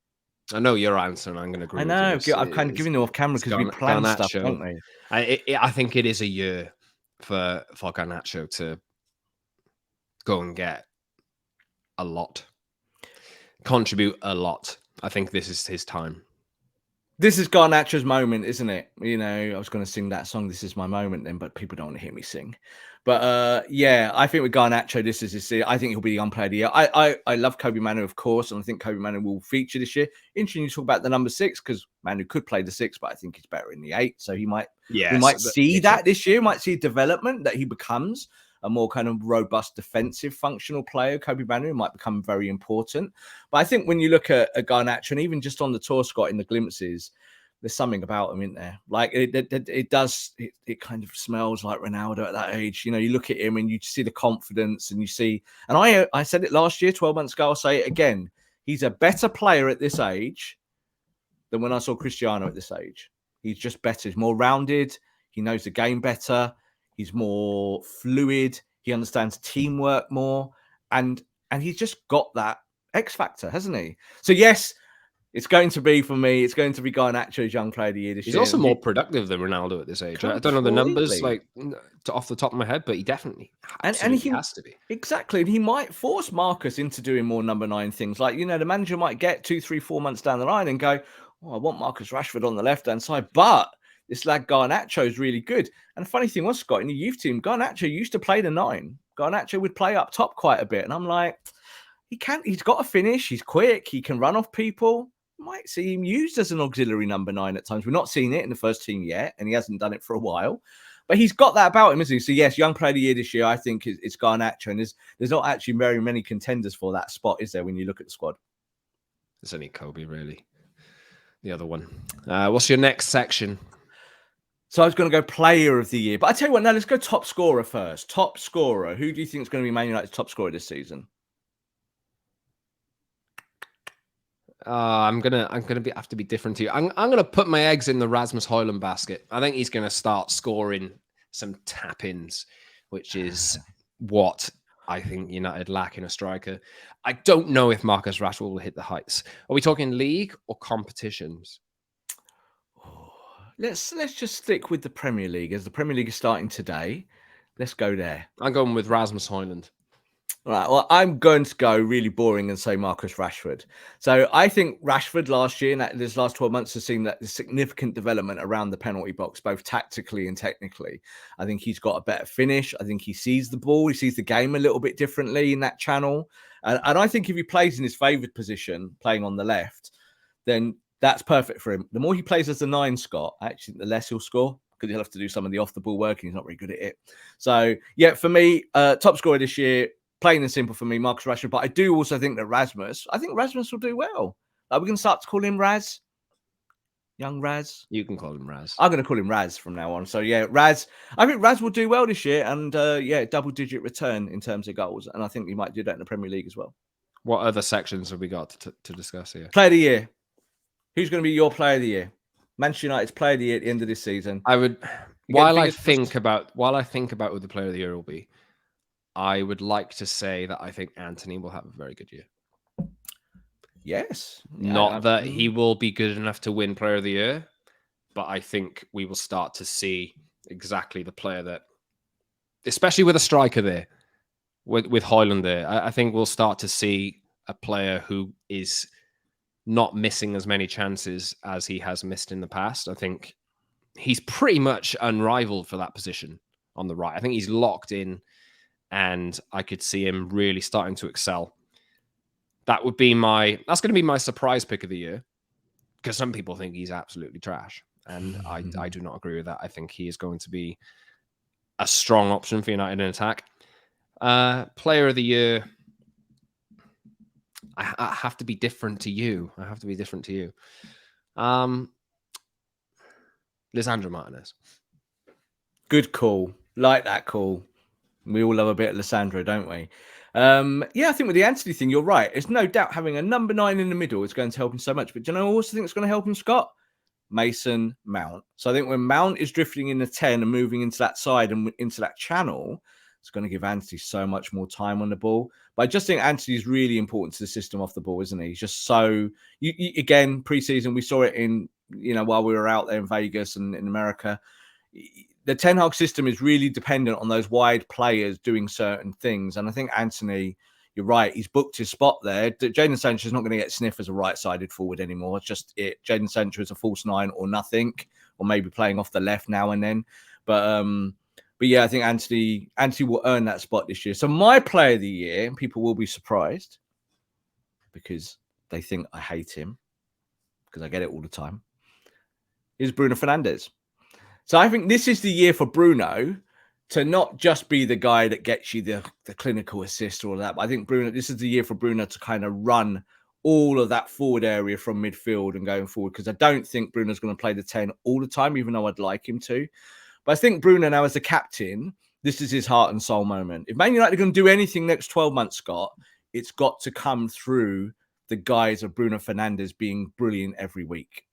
I know your answer, and I'm going to agree.
I know.
With you.
I've kind of given you off camera because we plan stuff, don't we?
I think it is a year for Garnacho to go and get a lot, contribute a lot. I think this is his time.
This is Garnacho's moment, isn't it? You know, I was going to sing that song, This Is My Moment, then, but people don't want to hear me sing. But yeah, I think with Garnacho, this is his year. I think he'll be the Young Player of the Year. I love Kobe Manu, of course, and I think Kobe Manu will feature this year. Interesting you talk about the number 6 because Manu could play the 6, but I think he's better in the 8. So we might see that this year. Might see development that he becomes a more kind of robust defensive functional player. Kobe Manu might become very important. But I think when you look at Garnacho, and even just on the tour, Scott, in the glimpses, there's something about him, isn't there? Like it kind of smells like Ronaldo at that age. You know, you look at him and you see the confidence and you see, and I said it last year, 12 months ago, I'll say it again. He's a better player at this age than when I saw Cristiano at this age. He's just better. He's more rounded. He knows the game better. He's more fluid. He understands teamwork more. And he's just got that X factor, hasn't he? So yes, it's going to be, for me, it's going to be Garnacho's Young Player of the Year this year.
He's also more productive than Ronaldo at this age. I don't know the numbers like off the top of my head, but he definitely and he has to be.
Exactly. And he might force Marcus into doing more number 9 things. Like, you know, the manager might get 2, 3, 4 months down the line and go, oh, I want Marcus Rashford on the left-hand side, but this lad Garnacho is really good. And the funny thing was, Scott, in the youth team, Garnacho used to play the 9. Garnacho would play up top quite a bit. And I'm like, he's got a finish. He's quick. He can run off people. Might see him used as an auxiliary number 9 at times. We're not seeing it in the first team yet, and he hasn't done it for a while. But he's got that about him, isn't he? So yes, Young Player of the Year this year, I think it's Garnacho. And there's not actually very many contenders for that spot, is there, when you look at the squad?
There's only Kobe, really. The other one. What's your next section?
So I was going to go Player of the Year. But I tell you what, now let's go top scorer first. Top scorer. Who do you think is going to be Man United's top scorer this season?
I'm gonna have to be different to you. I'm gonna put my eggs in the Rasmus Højlund basket. I think he's gonna start scoring some tap-ins, which is what I think United lack in a striker. I don't know if Marcus Rashford will hit the heights. Are we talking league or competitions?
Let's just stick with the Premier League, as the Premier League is starting today. Let's go there.
I'm going with Rasmus Højlund.
All right, well, I'm going to go really boring and say Marcus Rashford. So I think Rashford last year and this last 12 months has seen that significant development around the penalty box, both tactically and technically. I think he's got a better finish. I think he sees the ball. He sees the game a little bit differently in that channel. And I think if he plays in his favoured position, playing on the left, then that's perfect for him. The more he plays as the 9, Scott, actually, the less he'll score, because he'll have to do some of the off-the-ball work, and he's not very good at it. So, yeah, for me, top scorer this year, plain and simple for me, Marcus Rashford. But I do also think that Rasmus will do well. Are we going to start to call him Raz? Young Raz?
You can call him Raz.
I'm going to call him Raz from now on. So, yeah, Raz. I think Raz will do well this year. And, yeah, double-digit return in terms of goals. And I think he might do that in the Premier League as well.
What other sections have we got to discuss here?
Player of the Year. Who's going to be your Player of the Year? Manchester United's Player of the Year at the end of this season.
I would, while I think about who the Player of the Year will be, I would like to say that I think Anthony will have a very good year.
Yes.
Not that he will be good enough to win Player of the Year, but I think we will start to see exactly the player that, especially with a striker there, with Højlund there, I think we'll start to see a player who is not missing as many chances as he has missed in the past. I think he's pretty much unrivaled for that position on the right. I think he's locked in, and I could see him really starting to excel. That's going to be my surprise pick of the year, because some people think he's absolutely trash, and I do not agree with that. I think he is going to be a strong option for United in attack. Player of the year, I have to be different to you. Lisandro Martinez.
Good call. Like that call. We all love a bit of Lissandro, don't we? Yeah, I think with the Anthony thing, you're right. It's no doubt having a number 9 in the middle is going to help him so much. But do you know, I also think it's going to help him, Scott? Mason Mount. So I think when Mount is drifting in the 10 and moving into that side and into that channel, it's going to give Anthony so much more time on the ball. But I just think Anthony is really important to the system off the ball, isn't he? He's just so, again, preseason, we saw it in, while we were out there in Vegas and in America. The Ten Hag system is really dependent on those wide players doing certain things. And I think Anthony, you're right, he's booked his spot there. Jadon Sancho is not going to get sniff as a right-sided forward anymore. It's just it. Jadon Sancho is a false 9 or nothing, or maybe playing off the left now and then. But yeah, I think Anthony will earn that spot this year. So my player of the year, and people will be surprised because they think I hate him, because I get it all the time, is Bruno Fernandes. So I think this is the year for Bruno to not just be the guy that gets you the clinical assist or all that. But I think this is the year for Bruno to kind of run all of that forward area from midfield and going forward, because I don't think Bruno's going to play the 10 all the time, even though I'd like him to. But I think Bruno now as the captain, this is his heart and soul moment. If Man United are going to do anything next 12 months, Scott, it's got to come through the guise of Bruno Fernandes being brilliant every week.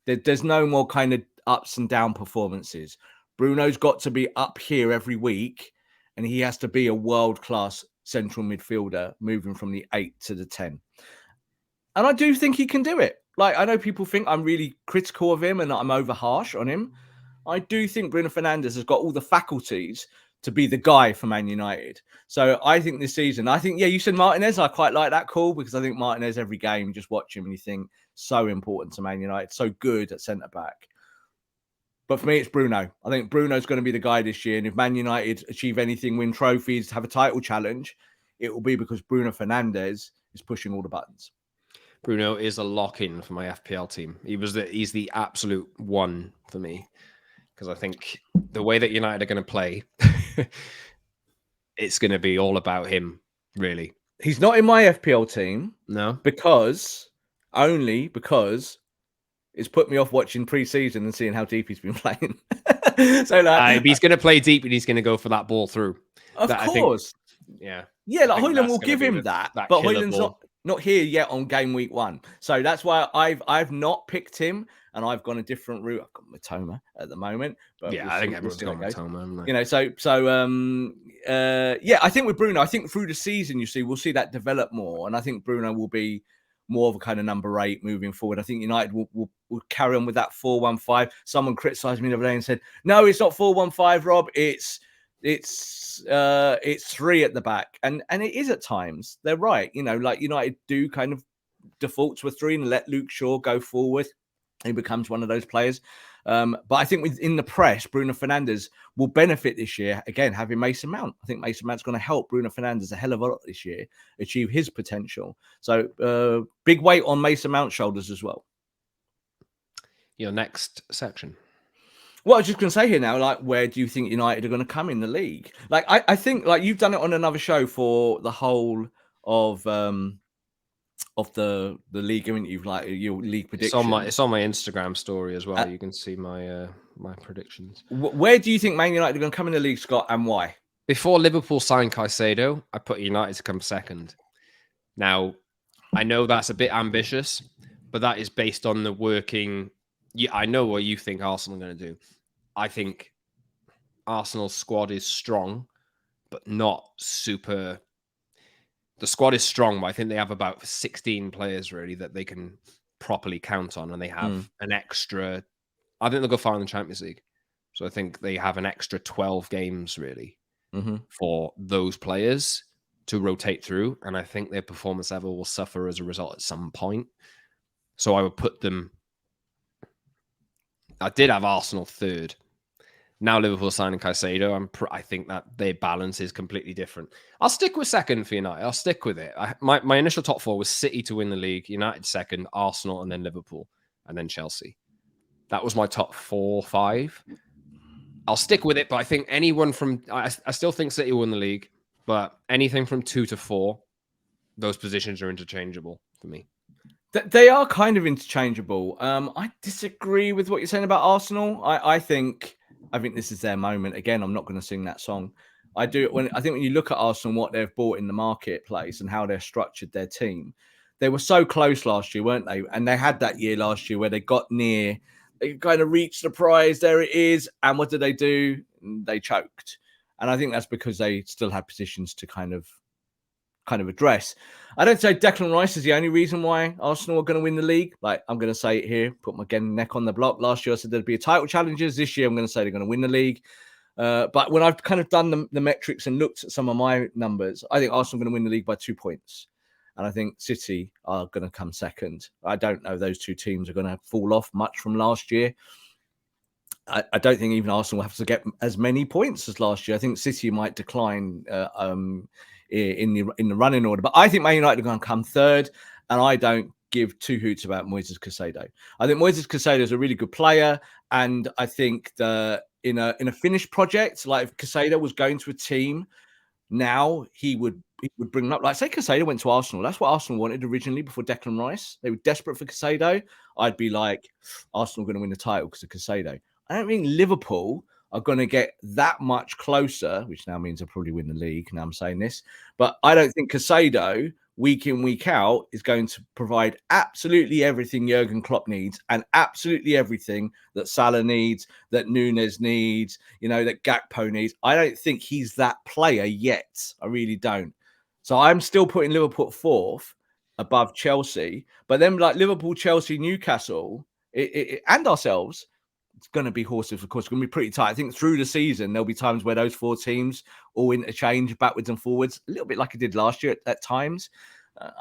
There's no more kind of ups and down performances. Bruno's got to be up here every week, and he has to be a world-class central midfielder moving from the 8 to the 10. And I do think he can do it. Like, I know people think I'm really critical of him and that I'm over harsh on him. I do think Bruno Fernandes has got all the faculties to be the guy for Man United. So I think this season, yeah, you said Martinez. I quite like that call, because I think Martinez, every game, you just watch him and you think, so important to Man United, so good at centre-back. But for me, it's Bruno. I think Bruno's going to be the guy this year. And if Man United achieve anything, win trophies, have a title challenge, it will be because Bruno Fernandes is pushing all the buttons.
Bruno is a lock-in for my FPL team. He's the absolute one for me, because I think the way that United are going to play, it's going to be all about him, really.
He's not in my FPL team.
No.
Only because it's put me off watching pre-season and seeing how deep he's been playing. So
he's going to play deep, and he's going to go for that ball through.
Of course.
Yeah.
Yeah, like Højlund will give him that, but Højlund's not here yet on game week 1. So that's why I've not picked him, and I've gone a different route. I've got Matoma at the moment. But
yeah, I think everyone's got Matoma.
Yeah, I think with Bruno, I think through the season, we'll see that develop more, and I think Bruno will be more of a kind of number 8 moving forward. I think United will carry on with that 4-1-5. Someone criticised me the other day and said, "No, it's not 4-1-5, Rob. It's 3 at the back," and it is at times. They're right. Like United do kind of default to a 3 and let Luke Shaw go forward. He becomes one of those players. But I think within the press, Bruno Fernandes will benefit this year. Again, having Mason Mount. I think Mason Mount's going to help Bruno Fernandes a hell of a lot this year achieve his potential. So big weight on Mason Mount's shoulders as well.
Your next section.
Well, I was just going to say here now, like, where do you think United are going to come in the league? Like, I think, like, you've done it on another show for the whole of the league, haven't you? Like your league predictions.
It's on my Instagram story as well. You can see my my predictions.
Where do you think Man United are going to come in the league, Scott, and why?
Before Liverpool signed Caicedo, I put United to come second. Now, I know that's a bit ambitious, but that is based on the working. Yeah, I know what you think Arsenal are going to do. I think Arsenal's squad is strong, but not super. The squad is strong, but I think they have about 16 players really that they can properly count on, and they have an extra. I think they'll go far in the Champions League, so I think they have an extra 12 games really for those players to rotate through, and I think their performance level will suffer as a result at some point. So I would put them I did have Arsenal third. Now Liverpool signing Caicedo, I think that their balance is completely different. I'll stick with second for United. I'll stick with it. My initial top four was City to win the league, United second, Arsenal, and then Liverpool, and then Chelsea. That was my top 4, 5. I'll stick with it, but I think anyone from... I still think City will win the league, but anything from 2 to 4, those positions are interchangeable for me.
They are kind of interchangeable. I disagree with what you're saying about Arsenal. I think this is their moment. Again, I'm not going to sing that song. I think when you look at Arsenal, what they've bought in the marketplace and how they've structured their team, they were so close last year, weren't they? And they had that year last year where they got near, they kind of reached the prize. There it is. And what did they do? They choked. And I think that's because they still had positions to kind of address. I don't say Declan Rice is the only reason why Arsenal are going to win the league. Like, I'm going to say it here, put my neck on the block. Last year I said there'd be a title challenges. This year I'm going to say they're going to win the league. But when I've kind of done the metrics and looked at some of my numbers, I think Arsenal are going to win the league by 2 points. And I think City are going to come second. I don't know those two teams are going to fall off much from last year. I don't think even Arsenal will have to get as many points as last year. I think City might decline in the running order, but I think Man United are going to come third, and I don't give two hoots about Moises Caicedo. I think Moises Caicedo is a really good player, and I think that in a finished project, like if Caicedo was going to a team now, he would bring them up. Like say Caicedo went to Arsenal. That's what Arsenal wanted originally before Declan Rice. They were desperate for Caicedo. I'd be like, Arsenal are going to win the title because of Caicedo. I don't think Liverpool are going to get that much closer, which now means they'll probably win the league. Now I'm saying this, but I don't think Caicedo week in, week out is going to provide absolutely everything Jurgen Klopp needs and absolutely everything that Salah needs, that Nunes needs, that Gakpo needs. I don't think he's that player yet. I really don't. So I'm still putting Liverpool fourth above Chelsea, but then like Liverpool, Chelsea, Newcastle, and ourselves, it's going to be horses, of course. It's going to be pretty tight. I think through the season, there'll be times where those four teams all interchange backwards and forwards, a little bit like it did last year at times.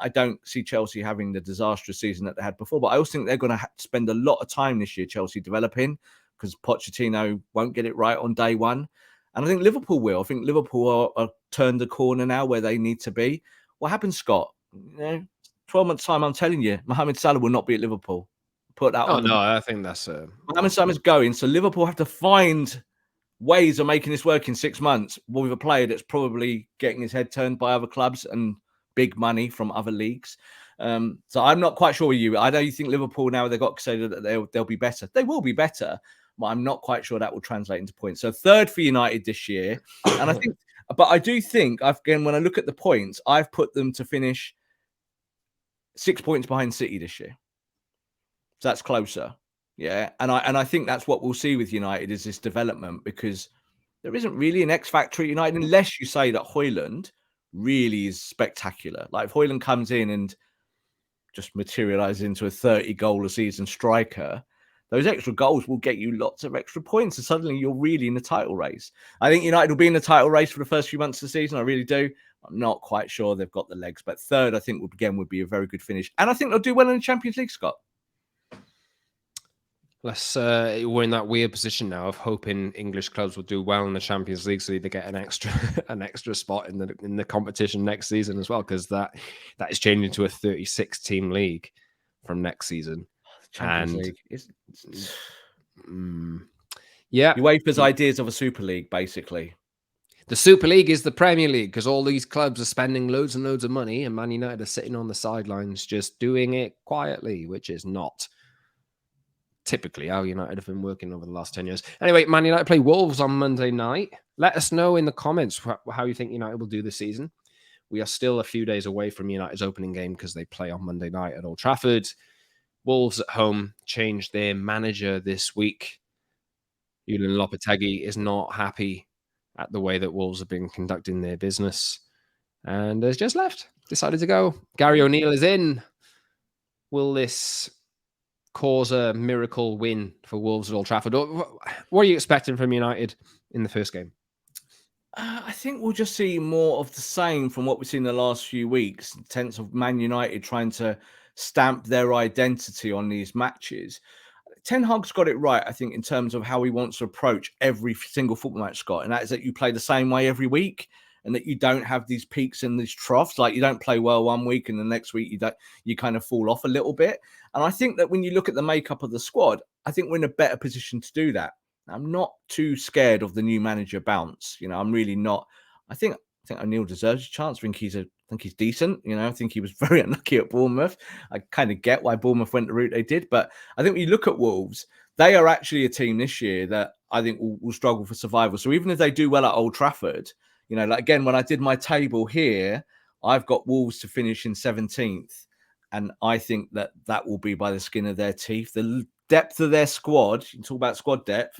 I don't see Chelsea having the disastrous season that they had before, but I also think they're going to spend a lot of time this year, Chelsea, developing, because Pochettino won't get it right on day one. And I think Liverpool will. I think Liverpool are turned the corner now where they need to be. What happens, Scott? 12 months' time, I'm telling you, Mohamed Salah will not be at Liverpool. Put that on.
No, I think that's
Mohamed Salah's going, so Liverpool have to find ways of making this work in 6 months with a player that's probably getting his head turned by other clubs and big money from other leagues. So I'm not quite sure with you. I don't think Liverpool, now they've got to say that they'll be better. They will be better, but I'm not quite sure that will translate into points. So third for United this year. And I do think, again, when I look at the points, I've put them to finish 6 points behind City this year. So that's closer. Yeah. And I think that's what we'll see with United is this development, because there isn't really an X factor at United unless you say that Højlund really is spectacular. Like if Højlund comes in and just materializes into a 30 goal a season striker, those extra goals will get you lots of extra points. And suddenly you're really in the title race. I think United will be in the title race for the first few months of the season. I really do. I'm not quite sure they've got the legs, but third, I think would be a very good finish. And I think they'll do well in the Champions League, Scott.
We're in that weird position now of hoping English clubs will do well in the Champions League, so they get an extra spot in the competition next season as well, because that is changing to a 36-team league from next season.
Champions League.
Yeah,
UEFA's ideas of a Super League, basically.
The Super League is the Premier League, because all these clubs are spending loads and loads of money, and Man United are sitting on the sidelines just doing it quietly, which is not typically how United have been working over the last 10 years. Anyway, Man United play Wolves on Monday night. Let us know in the comments how you think United will do this season. We are still a few days away from United's opening game because they play on Monday night at Old Trafford. Wolves at home changed their manager this week. Julian Lopetegui is not happy at the way that Wolves have been conducting their business and has just left, decided to go. Gary O'Neill is in. Will this cause a miracle win for Wolves at Old Trafford? What are you expecting from United in the first game?
I think we'll just see more of the same from what we've seen in the last few weeks, in terms of Man United trying to stamp their identity on these matches. Ten Hag's got it right, I think, in terms of how he wants to approach every single football match, Scott. And that is that you play the same way every week, and that you don't have these peaks and these troughs. Like, you don't play well one week and the next week you kind of fall off a little bit. And I think that when you look at the makeup of the squad, I think we're in a better position to do that. I'm not too scared of the new manager bounce. I'm really not. I think O'Neill deserves a chance. I think he's decent. I think he was very unlucky at Bournemouth. I kind of get why Bournemouth went the route they did. But I think when you look at Wolves, they are actually a team this year that I think will struggle for survival. So even if they do well at Old Trafford, like, again, when I did my table here, I've got Wolves to finish in 17th. And I think that will be by the skin of their teeth. The depth of their squad, you talk about squad depth,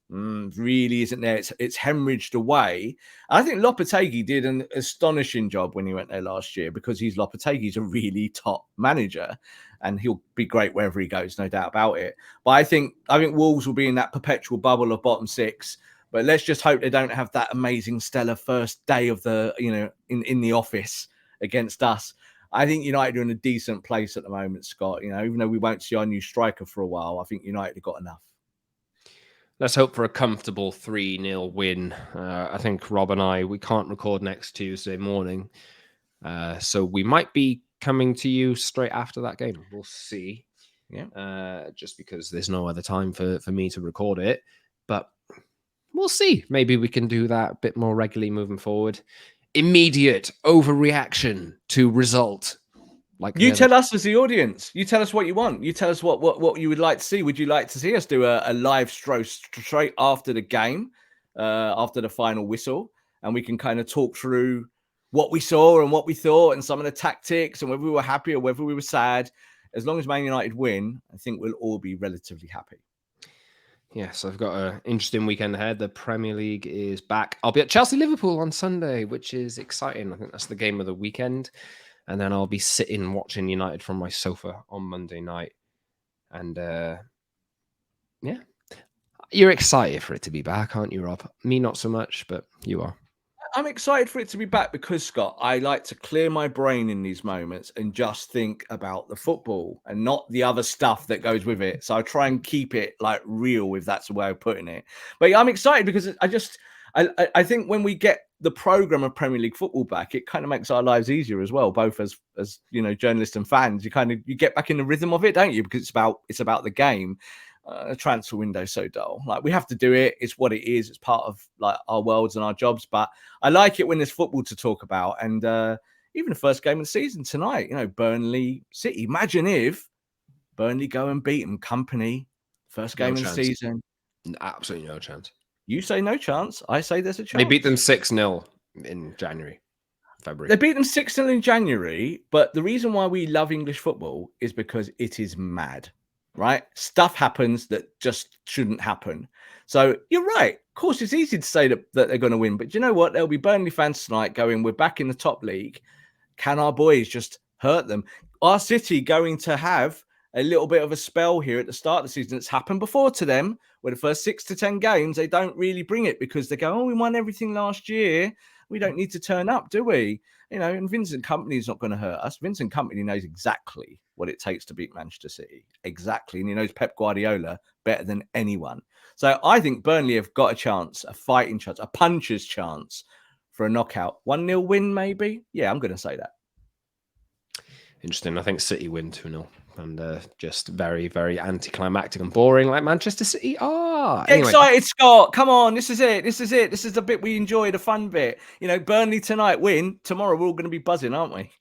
really isn't there. It's hemorrhaged away. I think Lopetegui did an astonishing job when he went there last year, because Lopetegui's a really top manager, and he'll be great wherever he goes, no doubt about it. But I think Wolves will be in that perpetual bubble of bottom six. But let's just hope they don't have that amazing stellar first day of the in the office against us. I think United are in a decent place at the moment, Scott. Even though we won't see our new striker for a while, I think United have got enough.
Let's hope for a comfortable 3-0 win. I think Rob and we can't record next Tuesday morning. So we might be coming to you straight after that game. We'll see. Yeah. Just because there's no other time for me to record it. But we'll see. Maybe we can do that a bit more regularly moving forward. Immediate overreaction to result. Like,
you tell us as the audience. You tell us what you want. You tell us what you would like to see. Would you like to see us do a live straight after the game, after the final whistle, and we can kind of talk through what we saw and what we thought and some of the tactics and whether we were happy or whether we were sad? As long as Man United win, I think we'll all be relatively happy.
Yes, I've got an interesting weekend ahead. The Premier League is back. I'll be at Chelsea-Liverpool on Sunday, which is exciting. I think that's the game of the weekend. And then I'll be sitting watching United from my sofa on Monday night. And yeah, you're excited for it to be back, aren't you, Rob? Me, not so much, but you are.
I'm excited for it to be back because, Scott, I like to clear my brain in these moments and just think about the football and not the other stuff that goes with it. So I try and keep it like real, if that's the way of putting it. But yeah, I'm excited because I think when we get the program of Premier League football back, it kind of makes our lives easier as well, both as journalists and fans. You get back in the rhythm of it, don't you? Because it's about the game. The transfer window so dull. Like, we have to do it. It's what it is. It's part of like our worlds and our jobs. But I like it when there's football to talk about. And even the first game of the season tonight, Burnley City. Imagine if Burnley go and beat them. Company, first game of the season.
Absolutely no chance.
You say no chance. I say there's a chance.
They beat them 6-0 in January, February.
They beat them 6-0 in January. But the reason why we love English football is because it is mad. Right? Stuff happens that just shouldn't happen. So you're right. Of course, it's easy to say that they're going to win. But you know what? There'll be Burnley fans tonight going, we're back in the top league. Can our boys just hurt them? Are City going to have a little bit of a spell here at the start of the season? It's happened before to them, where the first 6 to 10 games, they don't really bring it because they go, oh, we won everything last year. We don't need to turn up, do we? And Vincent Kompany is not going to hurt us. Vincent Kompany knows exactly what it takes to beat Manchester City. Exactly. And he knows Pep Guardiola better than anyone. So I think Burnley have got a chance, a fighting chance, a puncher's chance for a knockout. 1-0 win, maybe? Yeah, I'm going to say that.
Interesting. I think City win 2-0. And just very, very anticlimactic and boring, like Manchester City are.
Anyway. Excited, Scott. Come on. This is it. This is the bit we enjoy, the fun bit. Burnley tonight win. Tomorrow we're all going to be buzzing, aren't we?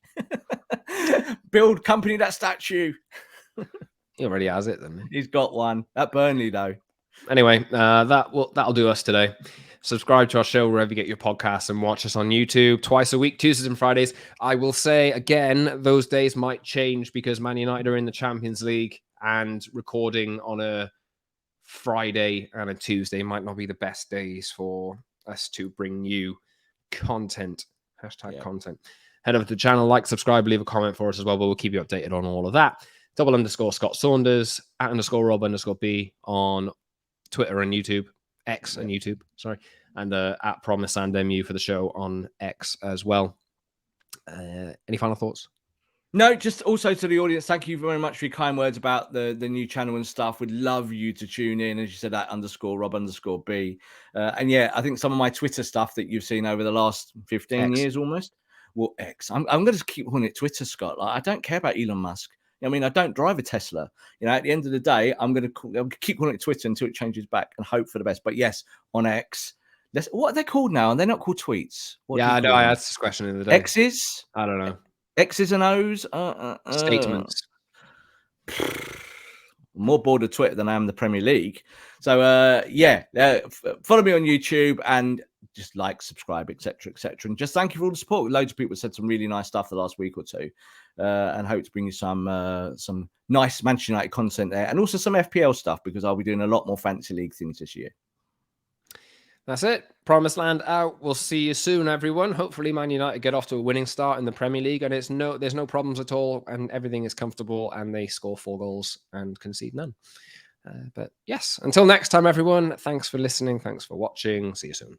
Build Kompany that statue.
He already has it, then.
He's got one. At Burnley, though.
Anyway, that'll do us today. Subscribe to our show wherever you get your podcasts and watch us on YouTube twice a week, Tuesdays and Fridays. I will say again, those days might change because Man United are in the Champions League, and recording on a Friday and a Tuesday might not be the best days for us to bring you content. #content. Head over to the channel, like, subscribe, leave a comment for us as well, but we'll keep you updated on all of that. __ Scott Saunders, @_Rob_B on Twitter and YouTube. X and YouTube, sorry, and at Promise and MU for the show on X as well. Any final thoughts?
No, just also to the audience, thank you very much for your kind words about the new channel and stuff. We'd love you to tune in, as you said, that _Rob_B. And yeah, I think some of my Twitter stuff that you've seen over the last 15
X.
years almost, well, X. I'm going to keep calling it Twitter, Scott. Like, I don't care about Elon Musk. I mean, I don't drive a Tesla. You know, at the end of the day, I'll keep calling it Twitter until it changes back and hope for the best. But yes, on X. What are they called now? And they're not called tweets. What
Yeah, I know. I asked this question in the day.
X's?
I don't know.
X's and O's?
Statements.
More bored of Twitter than I am the Premier League. So follow me on YouTube and just like, subscribe, etc., etc. And just thank you for all the support. Loads of people said some really nice stuff the last week or two, and hope to bring you some nice Manchester United content there, and also some FPL stuff, because I'll be doing a lot more fantasy league things this year.
That's it. Promised Land out. We'll see you soon, everyone. Hopefully, Man United get off to a winning start in the Premier League, and there's no problems at all, and everything is comfortable, and they score 4 goals and concede none. But yes, until next time, everyone. Thanks for listening. Thanks for watching. See you soon.